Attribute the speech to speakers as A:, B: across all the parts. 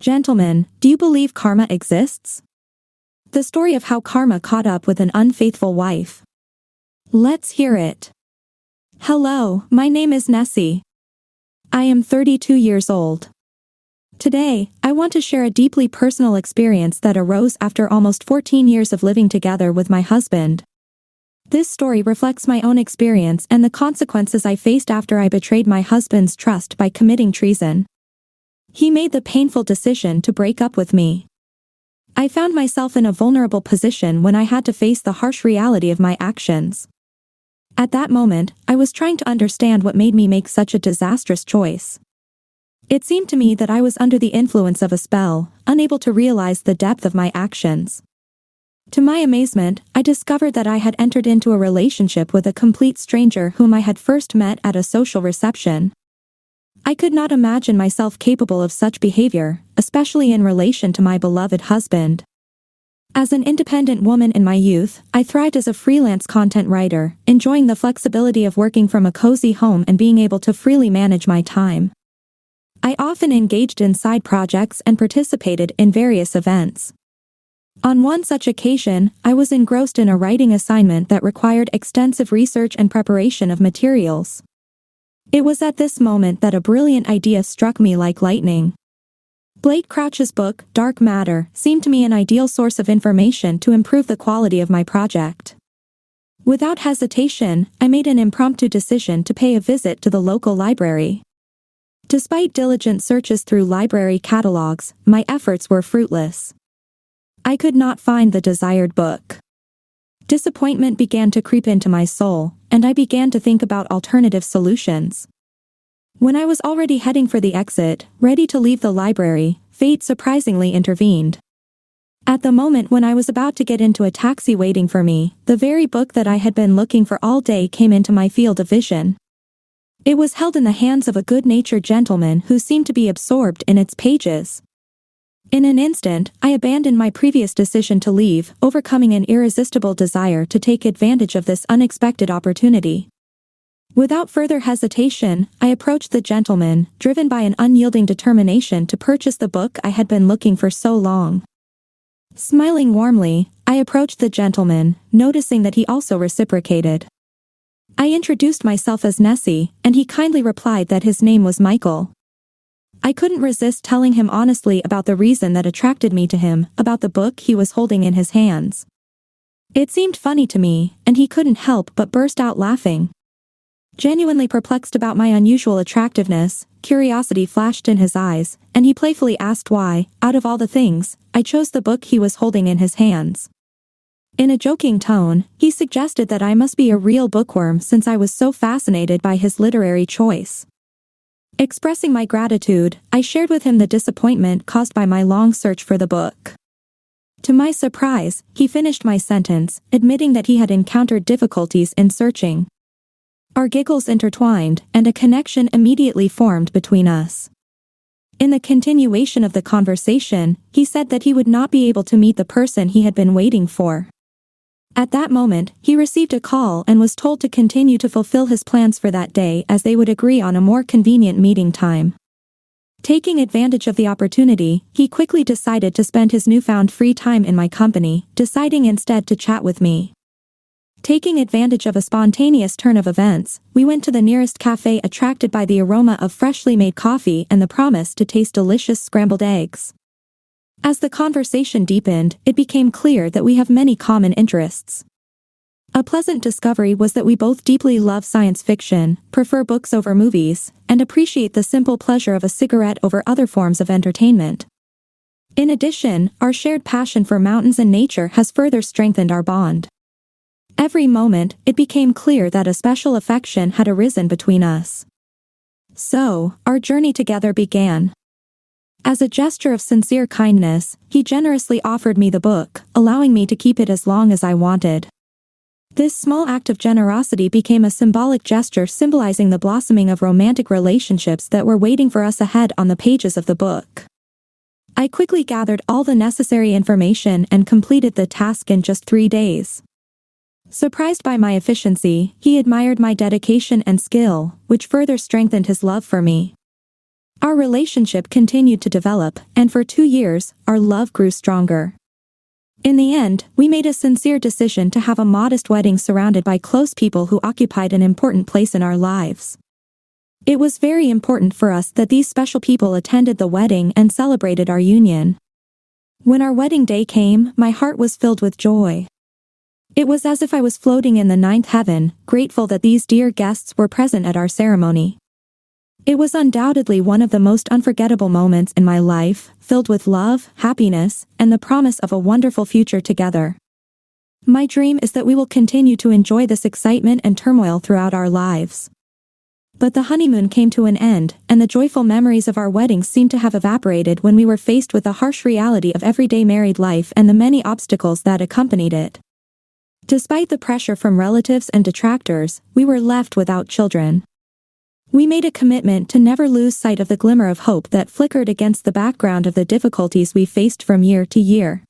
A: Gentlemen, do you believe karma exists? The story of how karma caught up with an unfaithful wife. Let's hear it. Hello, my name is Nessie. I am 32 years old. Today, I want to share a deeply personal experience that arose after almost 14 years of living together with my husband. This story reflects my own experience and the consequences I faced after I betrayed my husband's trust by committing treason. He made the painful decision to break up with me. I found myself in a vulnerable position when I had to face the harsh reality of my actions. At that moment, I was trying to understand what made me make such a disastrous choice. It seemed to me that I was under the influence of a spell, unable to realize the depth of my actions. To my amazement, I discovered that I had entered into a relationship with a complete stranger whom I had first met at a social reception. I could not imagine myself capable of such behavior, especially in relation to my beloved husband. As an independent woman in my youth, I thrived as a freelance content writer, enjoying the flexibility of working from a cozy home and being able to freely manage my time. I often engaged in side projects and participated in various events. On one such occasion, I was engrossed in a writing assignment that required extensive research and preparation of materials. It was at this moment that a brilliant idea struck me like lightning. Blake Crouch's book, Dark Matter, seemed to me an ideal source of information to improve the quality of my project. Without hesitation, I made an impromptu decision to pay a visit to the local library. Despite diligent searches through library catalogs, my efforts were fruitless. I could not find the desired book. Disappointment began to creep into my soul, and I began to think about alternative solutions. When I was already heading for the exit, ready to leave the library, fate surprisingly intervened. At the moment when I was about to get into a taxi waiting for me, the very book that I had been looking for all day came into my field of vision. It was held in the hands of a good-natured gentleman who seemed to be absorbed in its pages. In an instant, I abandoned my previous decision to leave, overcoming an irresistible desire to take advantage of this unexpected opportunity. Without further hesitation, I approached the gentleman, driven by an unyielding determination to purchase the book I had been looking for so long. Smiling warmly, I approached the gentleman, noticing that he also reciprocated. I introduced myself as Nessie, and he kindly replied that his name was Michael. I couldn't resist telling him honestly about the reason that attracted me to him, about the book he was holding in his hands. It seemed funny to me, and he couldn't help but burst out laughing. Genuinely perplexed about my unusual attractiveness, curiosity flashed in his eyes, and he playfully asked why, out of all the things, I chose the book he was holding in his hands. In a joking tone, he suggested that I must be a real bookworm since I was so fascinated by his literary choice. Expressing my gratitude, I shared with him the disappointment caused by my long search for the book. To my surprise, he finished my sentence, admitting that he had encountered difficulties in searching. Our giggles intertwined, and a connection immediately formed between us. In the continuation of the conversation, he said that he would not be able to meet the person he had been waiting for. At that moment, he received a call and was told to continue to fulfill his plans for that day as they would agree on a more convenient meeting time. Taking advantage of the opportunity, he quickly decided to spend his newfound free time in my company, deciding instead to chat with me. Taking advantage of a spontaneous turn of events, we went to the nearest cafe attracted by the aroma of freshly made coffee and the promise to taste delicious scrambled eggs. As the conversation deepened, it became clear that we have many common interests. A pleasant discovery was that we both deeply love science fiction, prefer books over movies, and appreciate the simple pleasure of a cigarette over other forms of entertainment. In addition, our shared passion for mountains and nature has further strengthened our bond. Every moment, it became clear that a special affection had arisen between us. So, our journey together began. As a gesture of sincere kindness, he generously offered me the book, allowing me to keep it as long as I wanted. This small act of generosity became a symbolic gesture symbolizing the blossoming of romantic relationships that were waiting for us ahead on the pages of the book. I quickly gathered all the necessary information and completed the task in just 3 days. Surprised by my efficiency, he admired my dedication and skill, which further strengthened his love for me. Our relationship continued to develop, and for 2 years, our love grew stronger. In the end, we made a sincere decision to have a modest wedding surrounded by close people who occupied an important place in our lives. It was very important for us that these special people attended the wedding and celebrated our union. When our wedding day came, my heart was filled with joy. It was as if I was floating in the ninth heaven, grateful that these dear guests were present at our ceremony. It was undoubtedly one of the most unforgettable moments in my life, filled with love, happiness, and the promise of a wonderful future together. My dream is that we will continue to enjoy this excitement and turmoil throughout our lives. But the honeymoon came to an end, and the joyful memories of our wedding seemed to have evaporated when we were faced with the harsh reality of everyday married life and the many obstacles that accompanied it. Despite the pressure from relatives and detractors, we were left without children. We made a commitment to never lose sight of the glimmer of hope that flickered against the background of the difficulties we faced from year to year.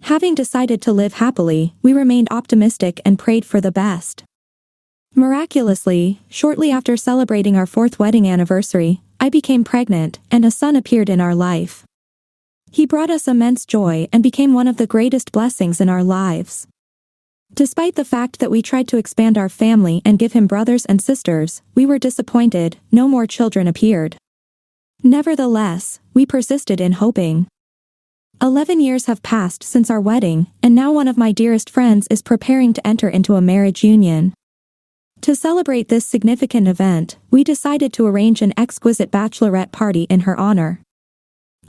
A: Having decided to live happily, we remained optimistic and prayed for the best. Miraculously, shortly after celebrating our 4th wedding anniversary, I became pregnant, and a son appeared in our life. He brought us immense joy and became one of the greatest blessings in our lives. Despite the fact that we tried to expand our family and give him brothers and sisters, we were disappointed. No more children appeared. Nevertheless, we persisted in hoping. 11 years have passed since our wedding, and now one of my dearest friends is preparing to enter into a marriage union. To celebrate this significant event, we decided to arrange an exquisite bachelorette party in her honor.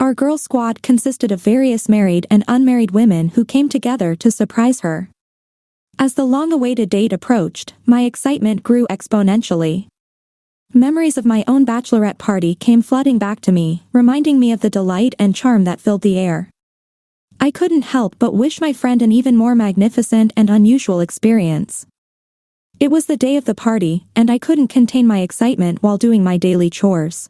A: Our girl squad consisted of various married and unmarried women who came together to surprise her. As the long-awaited date approached, my excitement grew exponentially. Memories of my own bachelorette party came flooding back to me, reminding me of the delight and charm that filled the air. I couldn't help but wish my friend an even more magnificent and unusual experience. It was the day of the party, and I couldn't contain my excitement while doing my daily chores.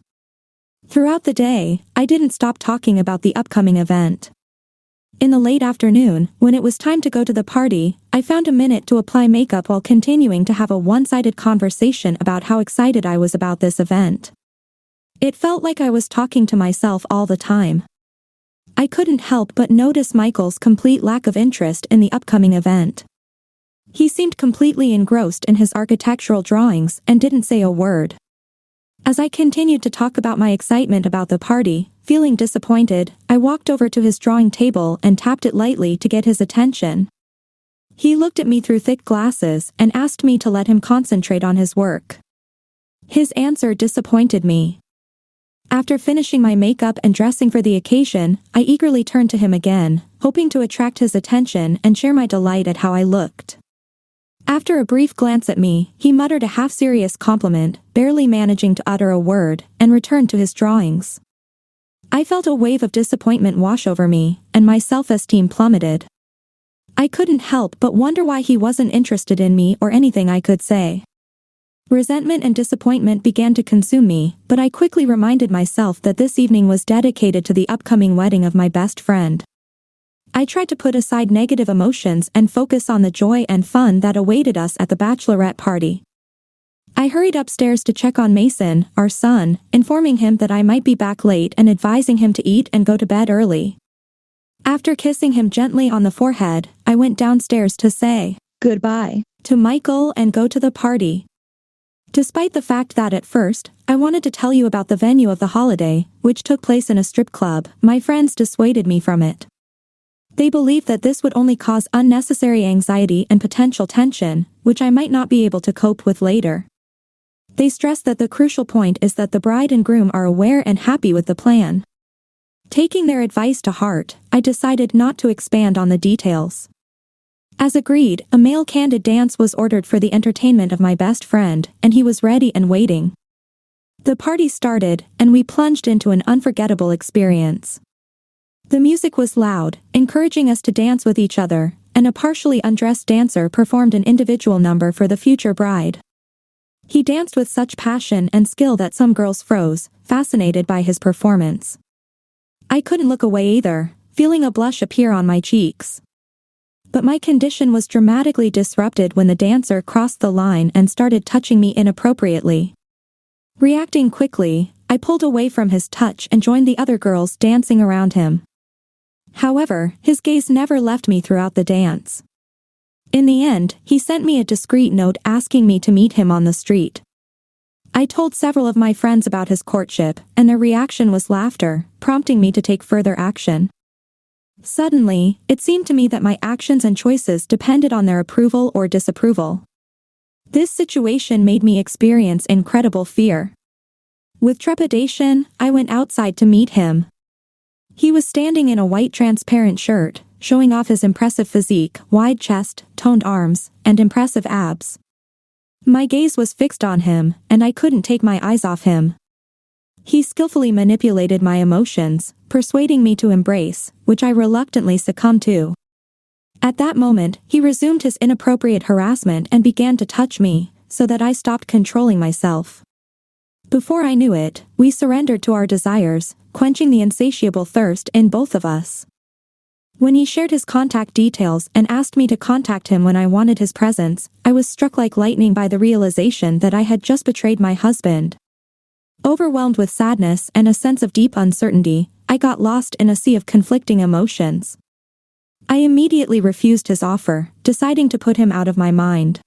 A: Throughout the day, I didn't stop talking about the upcoming event. In the late afternoon, when it was time to go to the party, I found a minute to apply makeup while continuing to have a one-sided conversation about how excited I was about this event. It felt like I was talking to myself all the time. I couldn't help but notice Michael's complete lack of interest in the upcoming event. He seemed completely engrossed in his architectural drawings and didn't say a word. As I continued to talk about my excitement about the party, feeling disappointed, I walked over to his drawing table and tapped it lightly to get his attention. He looked at me through thick glasses and asked me to let him concentrate on his work. His answer disappointed me. After finishing my makeup and dressing for the occasion, I eagerly turned to him again, hoping to attract his attention and share my delight at how I looked. After a brief glance at me, he muttered a half-serious compliment, barely managing to utter a word, and returned to his drawings. I felt a wave of disappointment wash over me, and my self-esteem plummeted. I couldn't help but wonder why he wasn't interested in me or anything I could say. Resentment and disappointment began to consume me, but I quickly reminded myself that this evening was dedicated to the upcoming wedding of my best friend. I tried to put aside negative emotions and focus on the joy and fun that awaited us at the bachelorette party. I hurried upstairs to check on Mason, our son, informing him that I might be back late and advising him to eat and go to bed early. After kissing him gently on the forehead, I went downstairs to say goodbye to Michael and go to the party. Despite the fact that at first, I wanted to tell you about the venue of the holiday, which took place in a strip club, my friends dissuaded me from it. They believed that this would only cause unnecessary anxiety and potential tension, which I might not be able to cope with later. They stressed that the crucial point is that the bride and groom are aware and happy with the plan. Taking their advice to heart, I decided not to expand on the details. As agreed, a male candid dance was ordered for the entertainment of my best friend, and he was ready and waiting. The party started, and we plunged into an unforgettable experience. The music was loud, encouraging us to dance with each other, and a partially undressed dancer performed an individual number for the future bride. He danced with such passion and skill that some girls froze, fascinated by his performance. I couldn't look away either, feeling a blush appear on my cheeks. But my condition was dramatically disrupted when the dancer crossed the line and started touching me inappropriately. Reacting quickly, I pulled away from his touch and joined the other girls dancing around him. However, his gaze never left me throughout the dance. In the end, he sent me a discreet note asking me to meet him on the street. I told several of my friends about his courtship, and their reaction was laughter, prompting me to take further action. Suddenly, it seemed to me that my actions and choices depended on their approval or disapproval. This situation made me experience incredible fear. With trepidation, I went outside to meet him. He was standing in a white transparent shirt, showing off his impressive physique, wide chest, toned arms, and impressive abs. My gaze was fixed on him, and I couldn't take my eyes off him. He skillfully manipulated my emotions, persuading me to embrace, which I reluctantly succumbed to. At that moment, he resumed his inappropriate harassment and began to touch me, so that I stopped controlling myself. Before I knew it, we surrendered to our desires, quenching the insatiable thirst in both of us. When he shared his contact details and asked me to contact him when I wanted his presence, I was struck like lightning by the realization that I had just betrayed my husband. Overwhelmed with sadness and a sense of deep uncertainty, I got lost in a sea of conflicting emotions. I immediately refused his offer, deciding to put him out of my mind.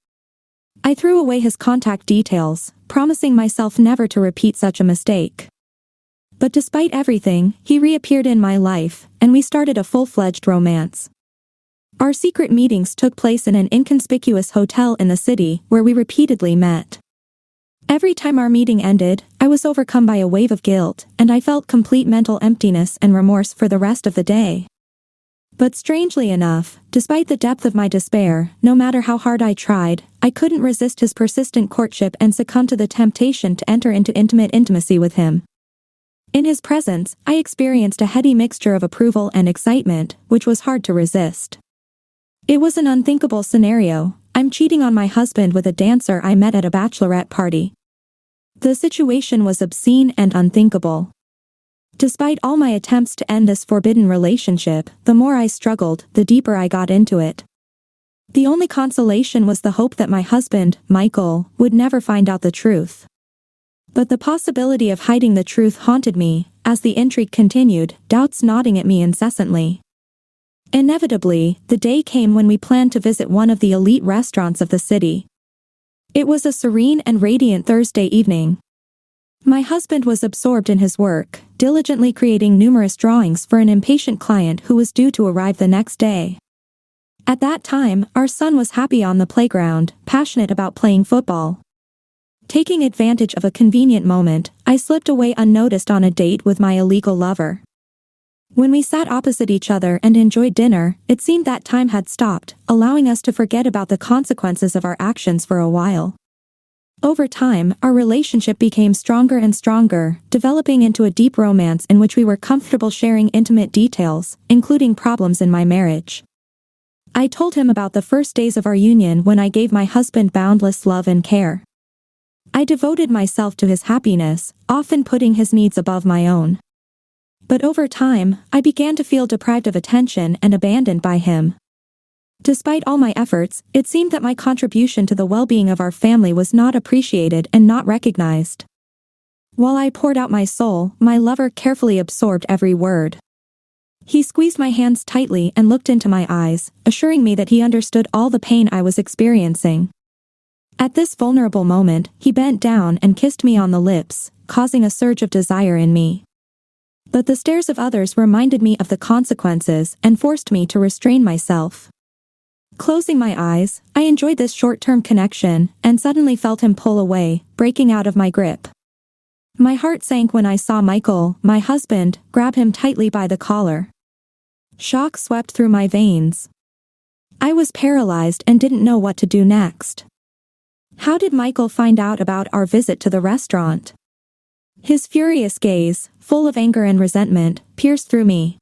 A: I threw away his contact details, promising myself never to repeat such a mistake. But despite everything, he reappeared in my life, and we started a full-fledged romance. Our secret meetings took place in an inconspicuous hotel in the city where we repeatedly met. Every time our meeting ended, I was overcome by a wave of guilt, and I felt complete mental emptiness and remorse for the rest of the day. But strangely enough, despite the depth of my despair, no matter how hard I tried, I couldn't resist his persistent courtship and succumb to the temptation to enter into intimacy with him. In his presence, I experienced a heady mixture of approval and excitement, which was hard to resist. It was an unthinkable scenario. I'm cheating on my husband with a dancer I met at a bachelorette party. The situation was obscene and unthinkable. Despite all my attempts to end this forbidden relationship, the more I struggled, the deeper I got into it. The only consolation was the hope that my husband, Michael, would never find out the truth. But the possibility of hiding the truth haunted me, as the intrigue continued, doubts gnawing at me incessantly. Inevitably, the day came when we planned to visit one of the elite restaurants of the city. It was a serene and radiant Thursday evening. My husband was absorbed in his work, diligently creating numerous drawings for an impatient client who was due to arrive the next day. At that time, our son was happy on the playground, passionate about playing football. Taking advantage of a convenient moment, I slipped away unnoticed on a date with my illegal lover. When we sat opposite each other and enjoyed dinner, it seemed that time had stopped, allowing us to forget about the consequences of our actions for a while. Over time, our relationship became stronger and stronger, developing into a deep romance in which we were comfortable sharing intimate details, including problems in my marriage. I told him about the first days of our union when I gave my husband boundless love and care. I devoted myself to his happiness, often putting his needs above my own. But over time, I began to feel deprived of attention and abandoned by him. Despite all my efforts, it seemed that my contribution to the well-being of our family was not appreciated and not recognized. While I poured out my soul, my lover carefully absorbed every word. He squeezed my hands tightly and looked into my eyes, assuring me that he understood all the pain I was experiencing. At this vulnerable moment, he bent down and kissed me on the lips, causing a surge of desire in me. But the stares of others reminded me of the consequences and forced me to restrain myself. Closing my eyes, I enjoyed this short-term connection and suddenly felt him pull away, breaking out of my grip. My heart sank when I saw Michael, my husband, grab him tightly by the collar. Shock swept through my veins. I was paralyzed and didn't know what to do next. How did Michael find out about our visit to the restaurant? His furious gaze, full of anger and resentment, pierced through me.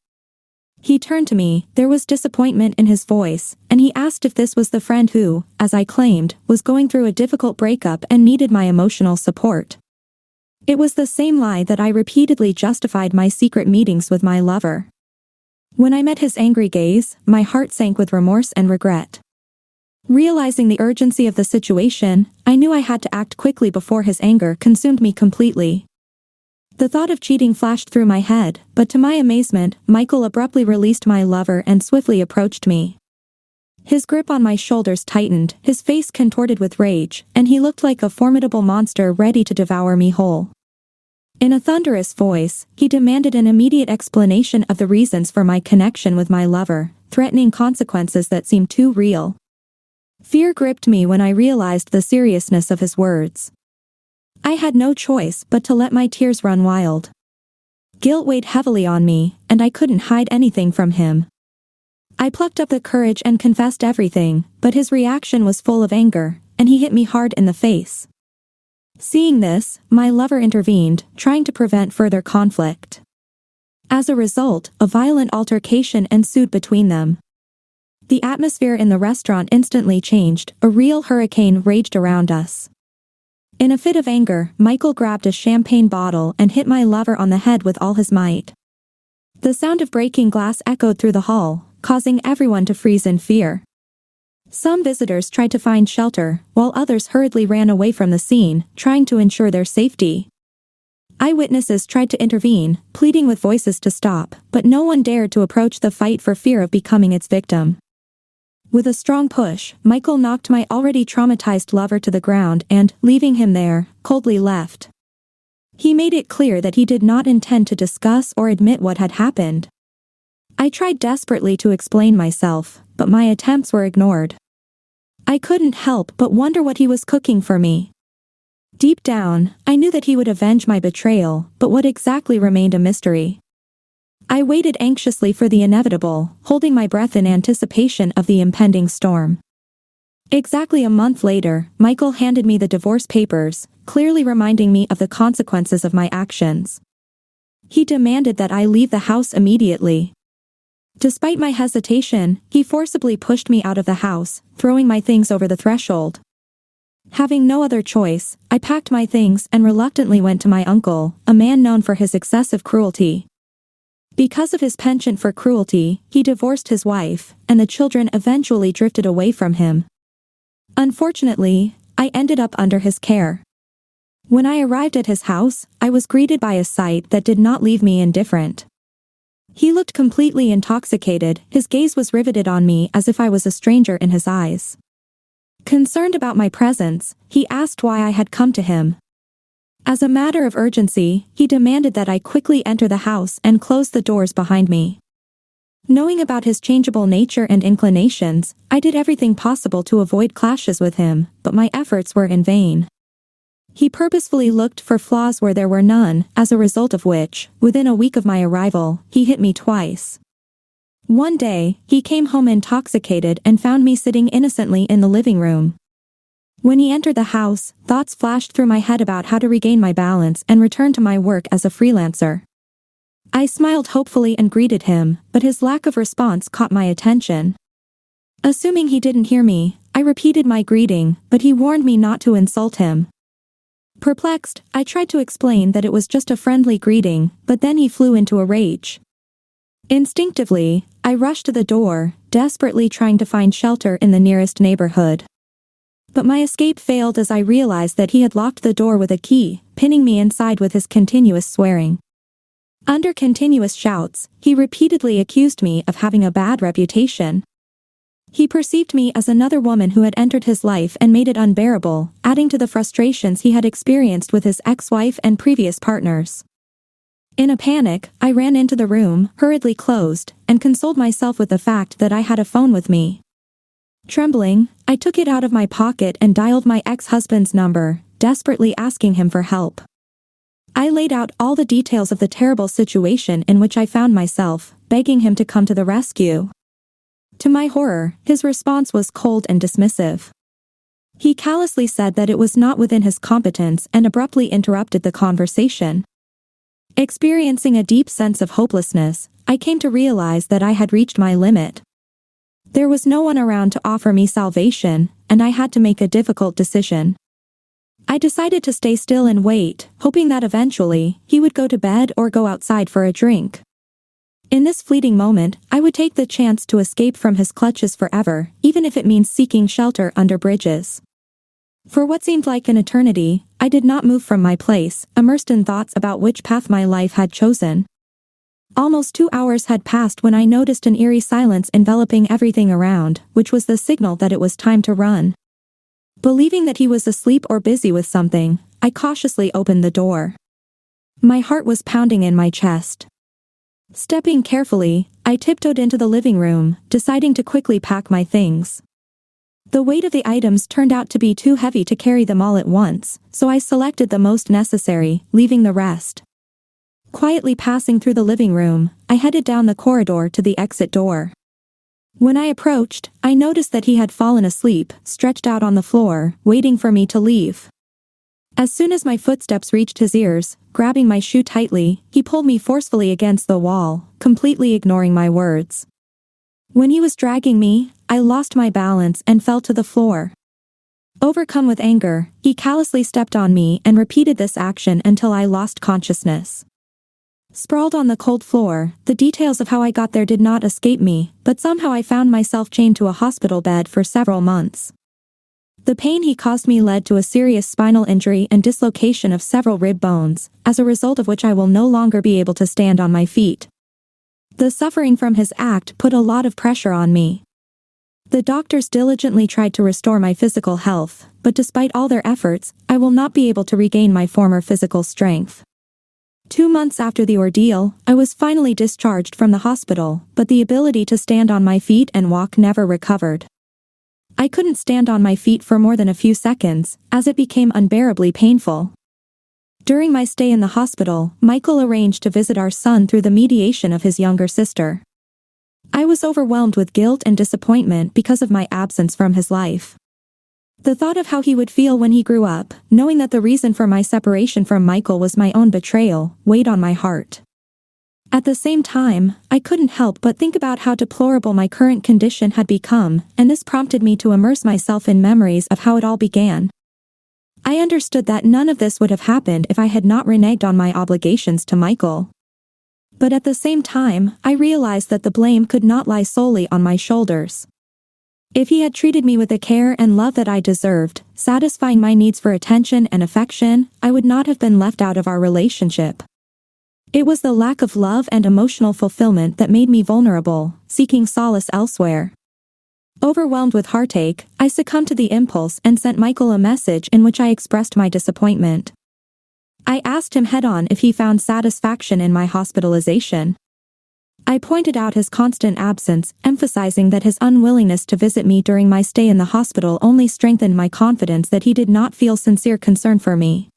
A: He turned to me, there was disappointment in his voice, and he asked if this was the friend who, as I claimed, was going through a difficult breakup and needed my emotional support. It was the same lie that I repeatedly justified my secret meetings with my lover. When I met his angry gaze, my heart sank with remorse and regret. Realizing the urgency of the situation, I knew I had to act quickly before his anger consumed me completely. The thought of cheating flashed through my head, but to my amazement, Michael abruptly released my lover and swiftly approached me. His grip on my shoulders tightened, his face contorted with rage, and he looked like a formidable monster ready to devour me whole. In a thunderous voice, he demanded an immediate explanation of the reasons for my connection with my lover, threatening consequences that seemed too real. Fear gripped me when I realized the seriousness of his words. I had no choice but to let my tears run wild. Guilt weighed heavily on me, and I couldn't hide anything from him. I plucked up the courage and confessed everything, but his reaction was full of anger, and he hit me hard in the face. Seeing this, my lover intervened, trying to prevent further conflict. As a result, a violent altercation ensued between them. The atmosphere in the restaurant instantly changed, a real hurricane raged around us. In a fit of anger, Michael grabbed a champagne bottle and hit my lover on the head with all his might. The sound of breaking glass echoed through the hall, causing everyone to freeze in fear. Some visitors tried to find shelter, while others hurriedly ran away from the scene, trying to ensure their safety. Eyewitnesses tried to intervene, pleading with voices to stop, but no one dared to approach the fight for fear of becoming its victim. With a strong push, Michael knocked my already traumatized lover to the ground and, leaving him there, coldly left. He made it clear that he did not intend to discuss or admit what had happened. I tried desperately to explain myself, but my attempts were ignored. I couldn't help but wonder what he was cooking for me. Deep down, I knew that he would avenge my betrayal, but what exactly remained a mystery. I waited anxiously for the inevitable, holding my breath in anticipation of the impending storm. Exactly a month later, Michael handed me the divorce papers, clearly reminding me of the consequences of my actions. He demanded that I leave the house immediately. Despite my hesitation, he forcibly pushed me out of the house, throwing my things over the threshold. Having no other choice, I packed my things and reluctantly went to my uncle, a man known for his excessive cruelty. Because of his penchant for cruelty, he divorced his wife, and the children eventually drifted away from him. Unfortunately, I ended up under his care. When I arrived at his house, I was greeted by a sight that did not leave me indifferent. He looked completely intoxicated, his gaze was riveted on me as if I was a stranger in his eyes. Concerned about my presence, he asked why I had come to him. As a matter of urgency, he demanded that I quickly enter the house and close the doors behind me. Knowing about his changeable nature and inclinations, I did everything possible to avoid clashes with him, but my efforts were in vain. He purposefully looked for flaws where there were none, as a result of which, within a week of my arrival, he hit me twice. One day, he came home intoxicated and found me sitting innocently in the living room. When he entered the house, thoughts flashed through my head about how to regain my balance and return to my work as a freelancer. I smiled hopefully and greeted him, but his lack of response caught my attention. Assuming he didn't hear me, I repeated my greeting, but he warned me not to insult him. Perplexed, I tried to explain that it was just a friendly greeting, but then he flew into a rage. Instinctively, I rushed to the door, desperately trying to find shelter in the nearest neighborhood. But my escape failed as I realized that he had locked the door with a key, pinning me inside with his continuous swearing. Under continuous shouts, he repeatedly accused me of having a bad reputation. He perceived me as another woman who had entered his life and made it unbearable, adding to the frustrations he had experienced with his ex-wife and previous partners. In a panic, I ran into the room, hurriedly closed, and consoled myself with the fact that I had a phone with me. Trembling, I took it out of my pocket and dialed my ex-husband's number, desperately asking him for help. I laid out all the details of the terrible situation in which I found myself, begging him to come to the rescue. To my horror, his response was cold and dismissive. He callously said that it was not within his competence and abruptly interrupted the conversation. Experiencing a deep sense of hopelessness, I came to realize that I had reached my limit. There was no one around to offer me salvation, and I had to make a difficult decision. I decided to stay still and wait, hoping that eventually, he would go to bed or go outside for a drink. In this fleeting moment, I would take the chance to escape from his clutches forever, even if it means seeking shelter under bridges. For what seemed like an eternity, I did not move from my place, immersed in thoughts about which path my life had chosen. Almost 2 hours had passed when I noticed an eerie silence enveloping everything around, which was the signal that it was time to run. Believing that he was asleep or busy with something, I cautiously opened the door. My heart was pounding in my chest. Stepping carefully, I tiptoed into the living room, deciding to quickly pack my things. The weight of the items turned out to be too heavy to carry them all at once, so I selected the most necessary, leaving the rest. Quietly passing through the living room, I headed down the corridor to the exit door. When I approached, I noticed that he had fallen asleep, stretched out on the floor, waiting for me to leave. As soon as my footsteps reached his ears, grabbing my shoe tightly, he pulled me forcefully against the wall, completely ignoring my words. When he was dragging me, I lost my balance and fell to the floor. Overcome with anger, he callously stepped on me and repeated this action until I lost consciousness. Sprawled on the cold floor, the details of how I got there did not escape me, but somehow I found myself chained to a hospital bed for several months. The pain he caused me led to a serious spinal injury and dislocation of several rib bones, as a result of which I will no longer be able to stand on my feet. The suffering from his act put a lot of pressure on me. The doctors diligently tried to restore my physical health, but despite all their efforts, I will not be able to regain my former physical strength. 2 months after the ordeal, I was finally discharged from the hospital, but the ability to stand on my feet and walk never recovered. I couldn't stand on my feet for more than a few seconds, as it became unbearably painful. During my stay in the hospital, Michael arranged to visit our son through the mediation of his younger sister. I was overwhelmed with guilt and disappointment because of my absence from his life. The thought of how he would feel when he grew up, knowing that the reason for my separation from Michael was my own betrayal, weighed on my heart. At the same time, I couldn't help but think about how deplorable my current condition had become, and this prompted me to immerse myself in memories of how it all began. I understood that none of this would have happened if I had not reneged on my obligations to Michael. But at the same time, I realized that the blame could not lie solely on my shoulders. If he had treated me with the care and love that I deserved, satisfying my needs for attention and affection, I would not have been left out of our relationship. It was the lack of love and emotional fulfillment that made me vulnerable, seeking solace elsewhere. Overwhelmed with heartache, I succumbed to the impulse and sent Michael a message in which I expressed my disappointment. I asked him head-on if he found satisfaction in my hospitalization. I pointed out his constant absence, emphasizing that his unwillingness to visit me during my stay in the hospital only strengthened my confidence that he did not feel sincere concern for me.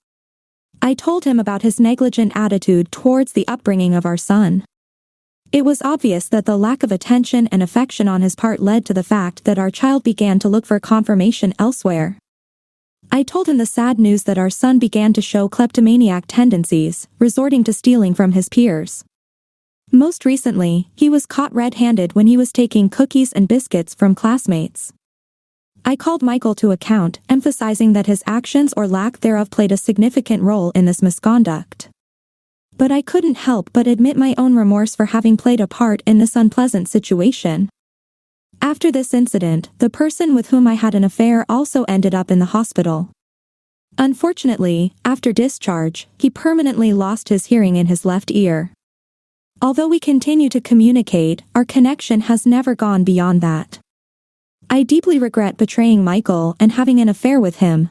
A: I told him about his negligent attitude towards the upbringing of our son. It was obvious that the lack of attention and affection on his part led to the fact that our child began to look for confirmation elsewhere. I told him the sad news that our son began to show kleptomaniac tendencies, resorting to stealing from his peers. Most recently, he was caught red-handed when he was taking cookies and biscuits from classmates. I called Michael to account, emphasizing that his actions or lack thereof played a significant role in this misconduct. But I couldn't help but admit my own remorse for having played a part in this unpleasant situation. After this incident, the person with whom I had an affair also ended up in the hospital. Unfortunately, after discharge, he permanently lost his hearing in his left ear. Although we continue to communicate, our connection has never gone beyond that. I deeply regret betraying Michael and having an affair with him.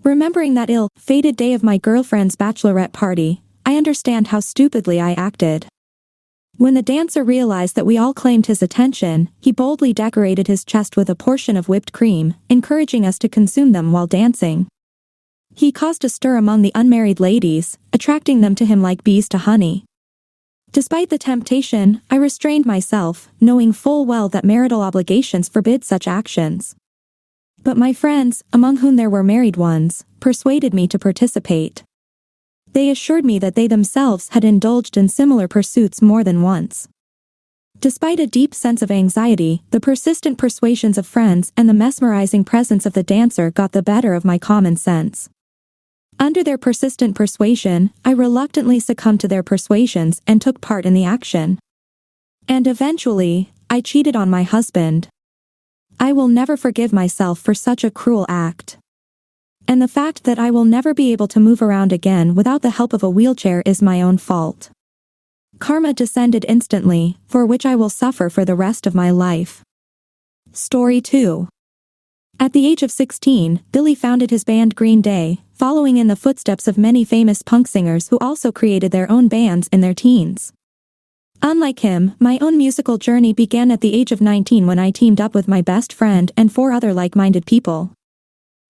A: Remembering that ill-fated day of my girlfriend's bachelorette party, I understand how stupidly I acted. When the dancer realized that we all claimed his attention, he boldly decorated his chest with a portion of whipped cream, encouraging us to consume them while dancing. He caused a stir among the unmarried ladies, attracting them to him like bees to honey. Despite the temptation, I restrained myself, knowing full well that marital obligations forbid such actions. But my friends, among whom there were married ones, persuaded me to participate. They assured me that they themselves had indulged in similar pursuits more than once. Despite a deep sense of anxiety, the persistent persuasions of friends and the mesmerizing presence of the dancer got the better of my common sense. Under their persistent persuasion, I reluctantly succumbed to their persuasions and took part in the action. And eventually, I cheated on my husband. I will never forgive myself for such a cruel act. And the fact that I will never be able to move around again without the help of a wheelchair is my own fault. Karma descended instantly, for which I will suffer for the rest of my life. Story 2. At the age of 16, Billy founded his band Green Day, following in the footsteps of many famous punk singers who also created their own bands in their teens. Unlike him, my own musical journey began at the age of 19 when I teamed up with my best friend and 4 other like-minded people.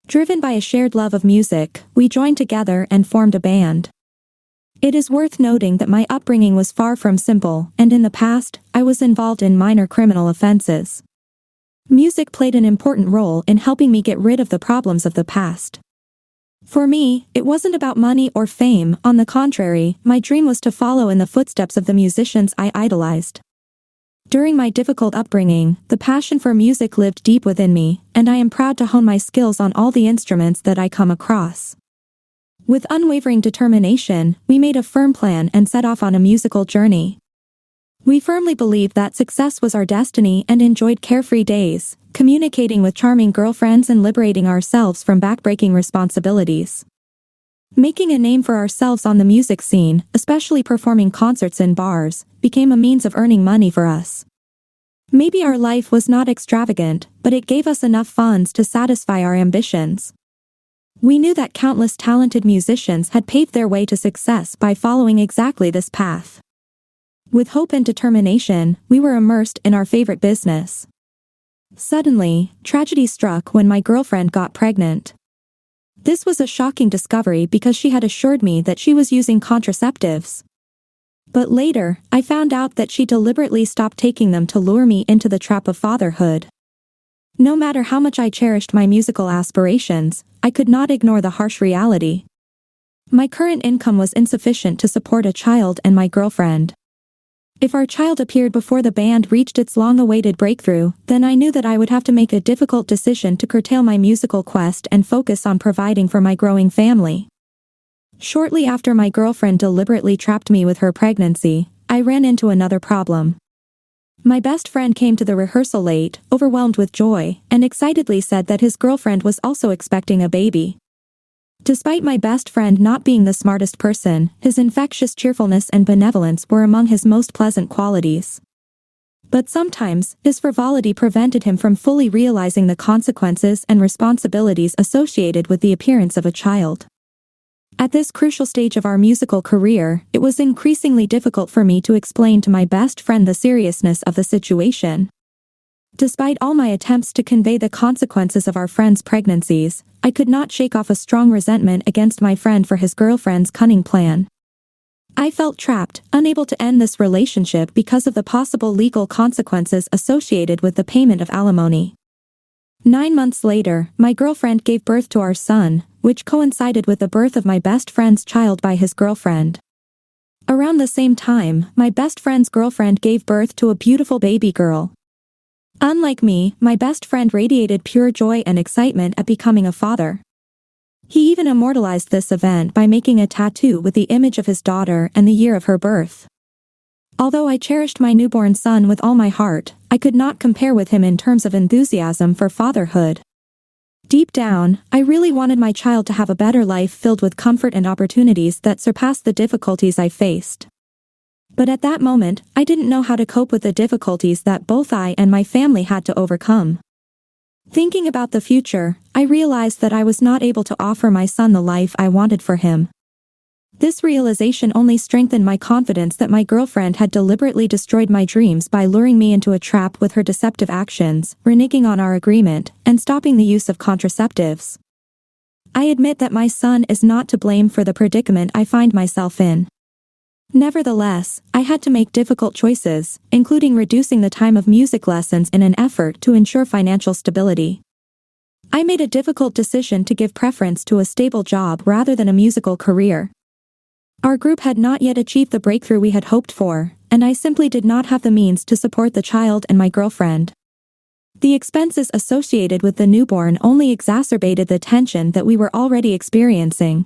A: Driven by a shared love of music, we joined together and formed a band. It is worth noting that my upbringing was far from simple, and in the past, I was involved in minor criminal offenses. Music played an important role in helping me get rid of the problems of the past. For me, it wasn't about money or fame. On the contrary, my dream was to follow in the footsteps of the musicians I idolized. During my difficult upbringing, the passion for music lived deep within me, and I am proud to hone my skills on all the instruments that I come across. With unwavering determination, we made a firm plan and set off on a musical journey. We firmly believed that success was our destiny and enjoyed carefree days, communicating with charming girlfriends and liberating ourselves from backbreaking responsibilities. Making a name for ourselves on the music scene, especially performing concerts in bars, became a means of earning money for us. Maybe our life was not extravagant, but it gave us enough funds to satisfy our ambitions. We knew that countless talented musicians had paved their way to success by following exactly this path. With hope and determination, we were immersed in our favorite business. Suddenly, tragedy struck when my girlfriend got pregnant. This was a shocking discovery because she had assured me that she was using contraceptives. But later, I found out that she deliberately stopped taking them to lure me into the trap of fatherhood. No matter how much I cherished my musical aspirations, I could not ignore the harsh reality. My current income was insufficient to support a child and my girlfriend. If our child appeared before the band reached its long-awaited breakthrough, then I knew that I would have to make a difficult decision to curtail my musical quest and focus on providing for my growing family. Shortly after my girlfriend deliberately trapped me with her pregnancy, I ran into another problem. My best friend came to the rehearsal late, overwhelmed with joy, and excitedly said that his girlfriend was also expecting a baby. Despite my best friend not being the smartest person, his infectious cheerfulness and benevolence were among his most pleasant qualities. But sometimes, his frivolity prevented him from fully realizing the consequences and responsibilities associated with the appearance of a child. At this crucial stage of our musical career, it was increasingly difficult for me to explain to my best friend the seriousness of the situation. Despite all my attempts to convey the consequences of our friends' pregnancies, I could not shake off a strong resentment against my friend for his girlfriend's cunning plan. I felt trapped, unable to end this relationship because of the possible legal consequences associated with the payment of alimony. 9 months later, my girlfriend gave birth to our son, which coincided with the birth of my best friend's child by his girlfriend. Around the same time, my best friend's girlfriend gave birth to a beautiful baby girl. Unlike me, my best friend radiated pure joy and excitement at becoming a father. He even immortalized this event by making a tattoo with the image of his daughter and the year of her birth. Although I cherished my newborn son with all my heart, I could not compare with him in terms of enthusiasm for fatherhood. Deep down, I really wanted my child to have a better life filled with comfort and opportunities that surpassed the difficulties I faced. But at that moment, I didn't know how to cope with the difficulties that both I and my family had to overcome. Thinking about the future, I realized that I was not able to offer my son the life I wanted for him. This realization only strengthened my confidence that my girlfriend had deliberately destroyed my dreams by luring me into a trap with her deceptive actions, reneging on our agreement, and stopping the use of contraceptives. I admit that my son is not to blame for the predicament I find myself in. Nevertheless, I had to make difficult choices, including reducing the time of music lessons in an effort to ensure financial stability. I made a difficult decision to give preference to a stable job rather than a musical career. Our group had not yet achieved the breakthrough we had hoped for, and I simply did not have the means to support the child and my girlfriend. The expenses associated with the newborn only exacerbated the tension that we were already experiencing.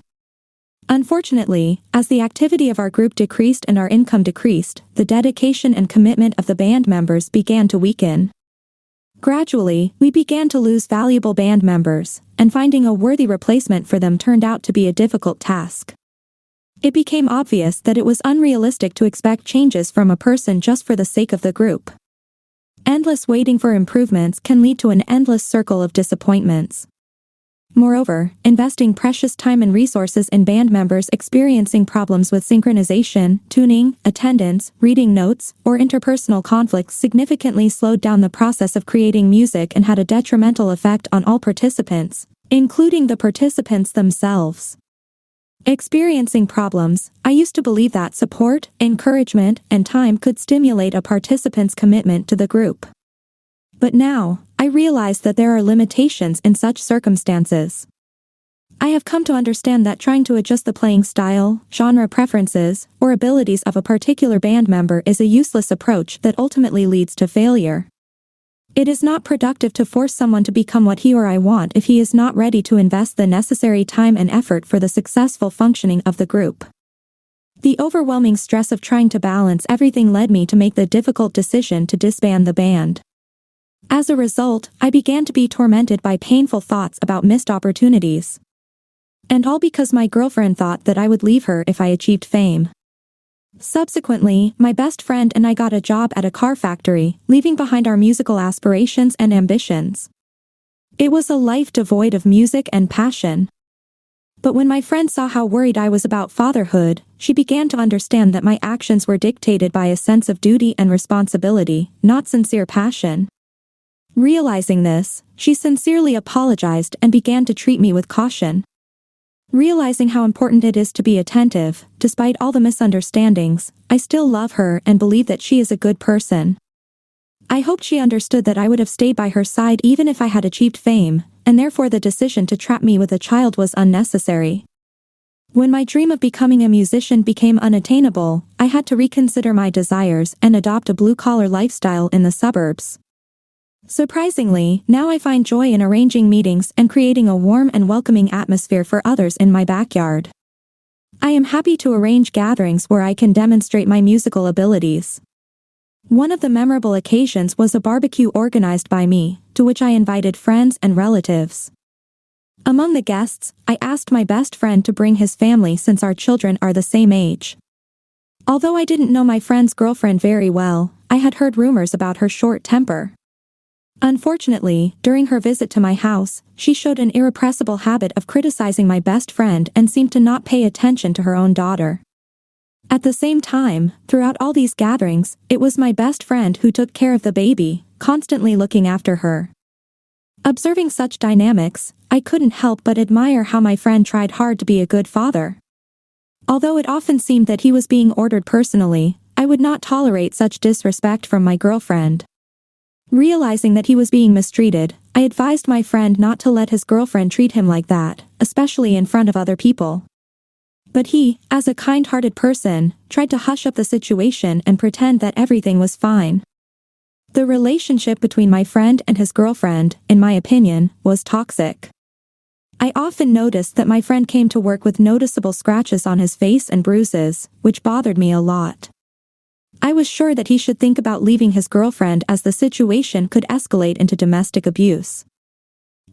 A: Unfortunately, as the activity of our group decreased and our income decreased, the dedication and commitment of the band members began to weaken. Gradually, we began to lose valuable band members, and finding a worthy replacement for them turned out to be a difficult task. It became obvious that it was unrealistic to expect changes from a person just for the sake of the group. Endless waiting for improvements can lead to an endless circle of disappointments. Moreover, investing precious time and resources in band members experiencing problems with synchronization, tuning, attendance, reading notes, or interpersonal conflicts significantly slowed down the process of creating music and had a detrimental effect on all participants, including the participants themselves. Experiencing problems, I used to believe that support, encouragement, and time could stimulate a participant's commitment to the group. But now, I realize that there are limitations in such circumstances. I have come to understand that trying to adjust the playing style, genre preferences, or abilities of a particular band member is a useless approach that ultimately leads to failure. It is not productive to force someone to become what he or I want if he is not ready to invest the necessary time and effort for the successful functioning of the group. The overwhelming stress of trying to balance everything led me to make the difficult decision to disband the band. As a result, I began to be tormented by painful thoughts about missed opportunities. And all because my girlfriend thought that I would leave her if I achieved fame. Subsequently, my best friend and I got a job at a car factory, leaving behind our musical aspirations and ambitions. It was a life devoid of music and passion. But when my friend saw how worried I was about fatherhood, she began to understand that my actions were dictated by a sense of duty and responsibility, not sincere passion. Realizing this, she sincerely apologized and began to treat me with caution. Realizing how important it is to be attentive, despite all the misunderstandings, I still love her and believe that she is a good person. I hoped she understood that I would have stayed by her side even if I had achieved fame, and therefore the decision to trap me with a child was unnecessary. When my dream of becoming a musician became unattainable, I had to reconsider my desires and adopt a blue-collar lifestyle in the suburbs. Surprisingly, now I find joy in arranging meetings and creating a warm and welcoming atmosphere for others in my backyard. I am happy to arrange gatherings where I can demonstrate my musical abilities. One of the memorable occasions was a barbecue organized by me, to which I invited friends and relatives. Among the guests, I asked my best friend to bring his family since our children are the same age. Although I didn't know my friend's girlfriend very well, I had heard rumors about her short temper. Unfortunately, during her visit to my house, she showed an irrepressible habit of criticizing my best friend and seemed to not pay attention to her own daughter. At the same time, throughout all these gatherings, it was my best friend who took care of the baby, constantly looking after her. Observing such dynamics, I couldn't help but admire how my friend tried hard to be a good father. Although it often seemed that he was being ordered personally, I would not tolerate such disrespect from my girlfriend. Realizing that he was being mistreated, I advised my friend not to let his girlfriend treat him like that, especially in front of other people. But he, as a kind-hearted person, tried to hush up the situation and pretend that everything was fine. The relationship between my friend and his girlfriend, in my opinion, was toxic. I often noticed that my friend came to work with noticeable scratches on his face and bruises, which bothered me a lot. I was sure that he should think about leaving his girlfriend as the situation could escalate into domestic abuse.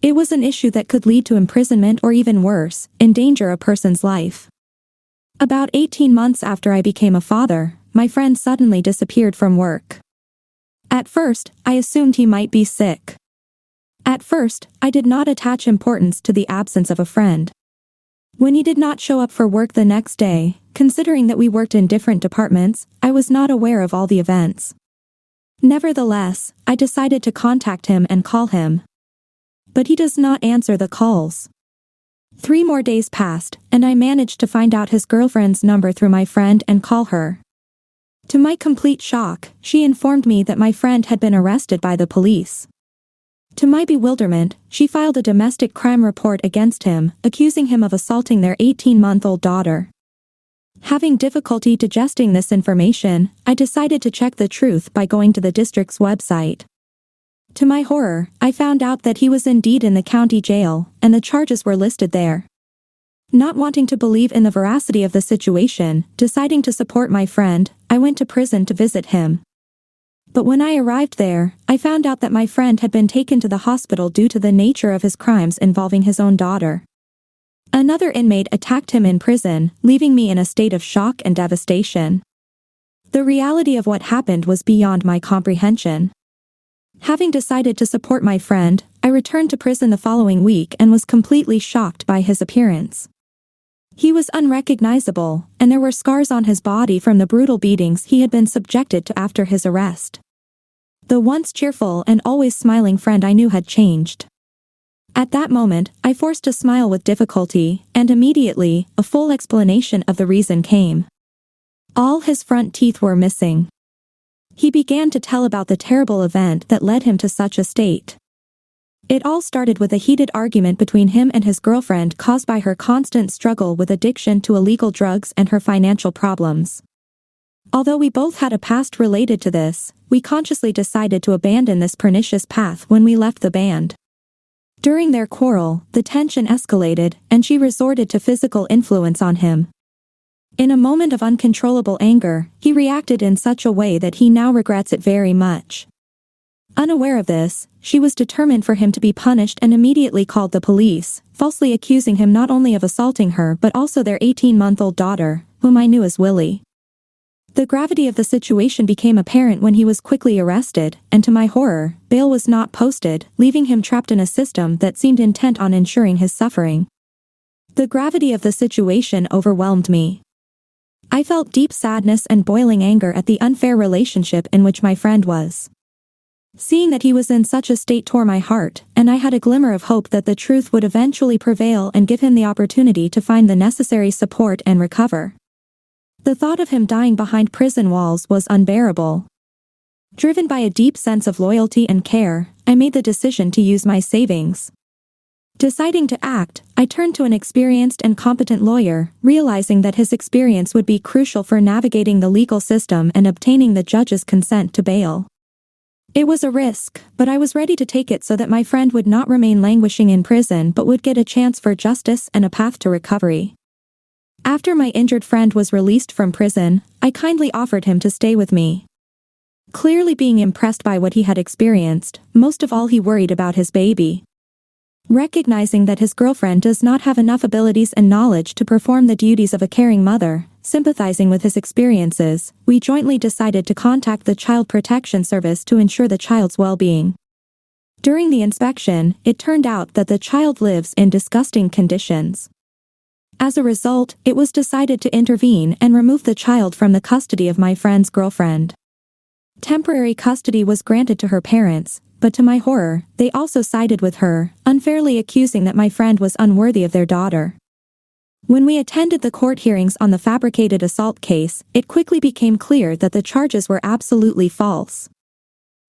A: It was an issue that could lead to imprisonment or even worse, endanger a person's life. About 18 months after I became a father, my friend suddenly disappeared from work. At first, I assumed he might be sick. At first, I did not attach importance to the absence of a friend. When he did not show up for work the next day, considering that we worked in different departments, I was not aware of all the events. Nevertheless, I decided to contact him and call him. But he does not answer the calls. 3 more days passed, and I managed to find out his girlfriend's number through my friend and call her. To my complete shock, she informed me that my friend had been arrested by the police. To my bewilderment, she filed a domestic crime report against him, accusing him of assaulting their 18-month-old daughter. Having difficulty digesting this information, I decided to check the truth by going to the district's website. To my horror, I found out that he was indeed in the county jail, and the charges were listed there. Not wanting to believe in the veracity of the situation, deciding to support my friend, I went to prison to visit him. But when I arrived there, I found out that my friend had been taken to the hospital due to the nature of his crimes involving his own daughter. Another inmate attacked him in prison, leaving me in a state of shock and devastation. The reality of what happened was beyond my comprehension. Having decided to support my friend, I returned to prison the following week and was completely shocked by his appearance. He was unrecognizable, and there were scars on his body from the brutal beatings he had been subjected to after his arrest. The once cheerful and always smiling friend I knew had changed. At that moment, I forced a smile with difficulty, and immediately, a full explanation of the reason came. All his front teeth were missing. He began to tell about the terrible event that led him to such a state. It all started with a heated argument between him and his girlfriend caused by her constant struggle with addiction to illegal drugs and her financial problems. Although we both had a past related to this, we consciously decided to abandon this pernicious path when we left the band. During their quarrel, the tension escalated, and she resorted to physical influence on him. In a moment of uncontrollable anger, he reacted in such a way that he now regrets it very much. Unaware of this, she was determined for him to be punished and immediately called the police, falsely accusing him not only of assaulting her but also their 18-month-old daughter, whom I knew as Willie. The gravity of the situation became apparent when he was quickly arrested, and to my horror, bail was not posted, leaving him trapped in a system that seemed intent on ensuring his suffering. The gravity of the situation overwhelmed me. I felt deep sadness and boiling anger at the unfair relationship in which my friend was. Seeing that he was in such a state tore my heart, and I had a glimmer of hope that the truth would eventually prevail and give him the opportunity to find the necessary support and recover. The thought of him dying behind prison walls was unbearable. Driven by a deep sense of loyalty and care, I made the decision to use my savings. Deciding to act, I turned to an experienced and competent lawyer, realizing that his experience would be crucial for navigating the legal system and obtaining the judge's consent to bail. It was a risk, but I was ready to take it so that my friend would not remain languishing in prison but would get a chance for justice and a path to recovery. After my injured friend was released from prison, I kindly offered him to stay with me. Clearly being impressed by what he had experienced, most of all he worried about his baby. Recognizing that his girlfriend does not have enough abilities and knowledge to perform the duties of a caring mother, sympathizing with his experiences, we jointly decided to contact the Child Protection Service to ensure the child's well-being. During the inspection, it turned out that the child lives in disgusting conditions. As a result, it was decided to intervene and remove the child from the custody of my friend's girlfriend. Temporary custody was granted to her parents, but to my horror, they also sided with her, unfairly accusing that my friend was unworthy of their daughter. When we attended the court hearings on the fabricated assault case, it quickly became clear that the charges were absolutely false.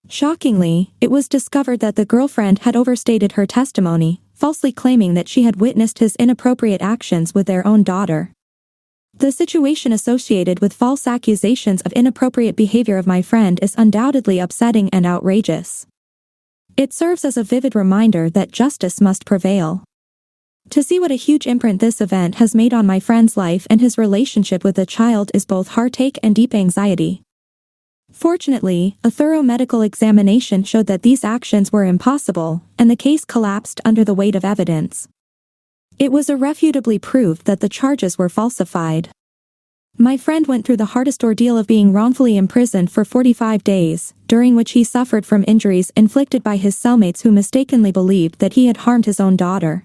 A: Shockingly, it was discovered that the girlfriend had overstated her testimony, falsely claiming that she had witnessed his inappropriate actions with their own daughter. The situation associated with false accusations of inappropriate behavior of my friend is undoubtedly upsetting and outrageous. It serves as a vivid reminder that justice must prevail. To see what a huge imprint this event has made on my friend's life and his relationship with the child is both heartache and deep anxiety. Fortunately, a thorough medical examination showed that these actions were impossible, and the case collapsed under the weight of evidence. It was irrefutably proved that the charges were falsified. My friend went through the hardest ordeal of being wrongfully imprisoned for 45 days, during which he suffered from injuries inflicted by his cellmates who mistakenly believed that he had harmed his own daughter.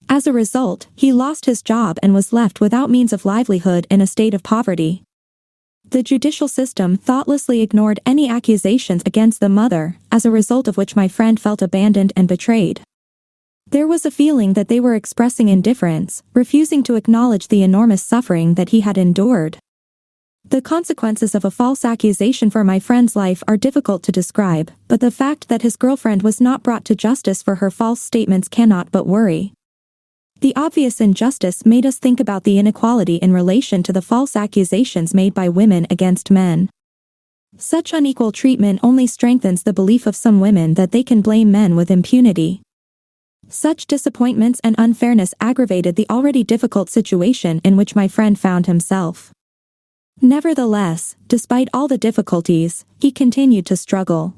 A: As a result, he lost his job and was left without means of livelihood in a state of poverty. The judicial system thoughtlessly ignored any accusations against the mother, as a result of which my friend felt abandoned and betrayed. There was a feeling that they were expressing indifference, refusing to acknowledge the enormous suffering that he had endured. The consequences of a false accusation for my friend's life are difficult to describe, but the fact that his girlfriend was not brought to justice for her false statements cannot but worry. The obvious injustice made us think about the inequality in relation to the false accusations made by women against men. Such unequal treatment only strengthens the belief of some women that they can blame men with impunity. Such disappointments and unfairness aggravated the already difficult situation in which my friend found himself. Nevertheless, despite all the difficulties, he continued to struggle.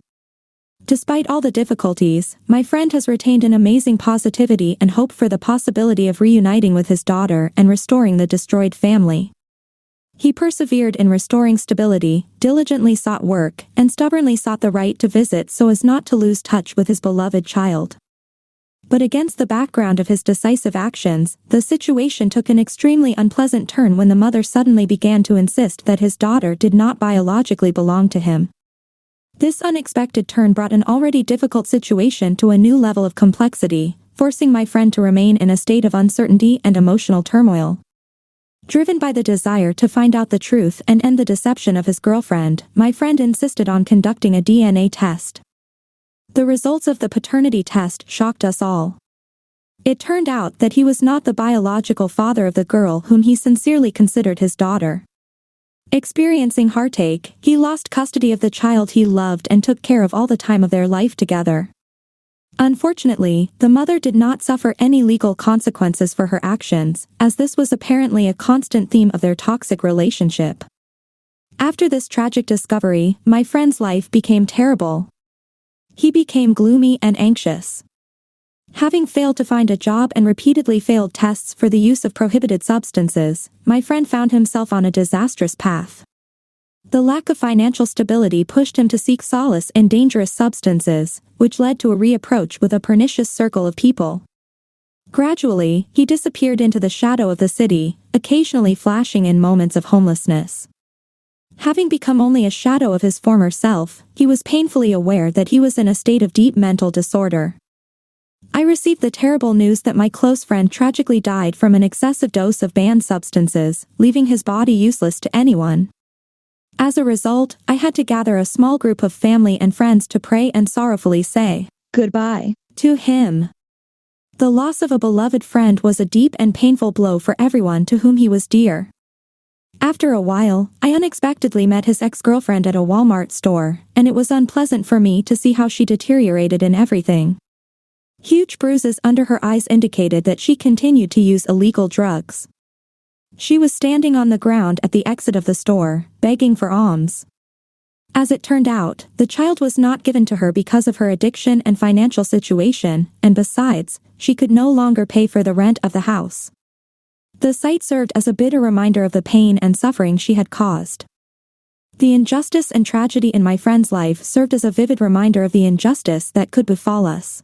A: Despite all the difficulties, my friend has retained an amazing positivity and hope for the possibility of reuniting with his daughter and restoring the destroyed family. He persevered in restoring stability, diligently sought work, and stubbornly sought the right to visit so as not to lose touch with his beloved child. But against the background of his decisive actions, the situation took an extremely unpleasant turn when the mother suddenly began to insist that his daughter did not biologically belong to him. This unexpected turn brought an already difficult situation to a new level of complexity, forcing my friend to remain in a state of uncertainty and emotional turmoil. Driven by the desire to find out the truth and end the deception of his girlfriend, my friend insisted on conducting a DNA test. The results of the paternity test shocked us all. It turned out that he was not the biological father of the girl whom he sincerely considered his daughter. Experiencing heartache, he lost custody of the child he loved and took care of all the time of their life together. Unfortunately, the mother did not suffer any legal consequences for her actions, as this was apparently a constant theme of their toxic relationship. After this tragic discovery, my friend's life became terrible. He became gloomy and anxious. Having failed to find a job and repeatedly failed tests for the use of prohibited substances, my friend found himself on a disastrous path. The lack of financial stability pushed him to seek solace in dangerous substances, which led to a reapproach with a pernicious circle of people. Gradually, he disappeared into the shadow of the city, occasionally flashing in moments of homelessness. Having become only a shadow of his former self, he was painfully aware that he was in a state of deep mental disorder. I received the terrible news that my close friend tragically died from an excessive dose of banned substances, leaving his body useless to anyone. As a result, I had to gather a small group of family and friends to pray and sorrowfully say goodbye to him. The loss of a beloved friend was a deep and painful blow for everyone to whom he was dear. After a while, I unexpectedly met his ex-girlfriend at a Walmart store, and it was unpleasant for me to see how she deteriorated in everything. Huge bruises under her eyes indicated that she continued to use illegal drugs. She was standing on the ground at the exit of the store, begging for alms. As it turned out, the child was not given to her because of her addiction and financial situation, and besides, she could no longer pay for the rent of the house. The sight served as a bitter reminder of the pain and suffering she had caused. The injustice and tragedy in my friend's life served as a vivid reminder of the injustice that could befall us.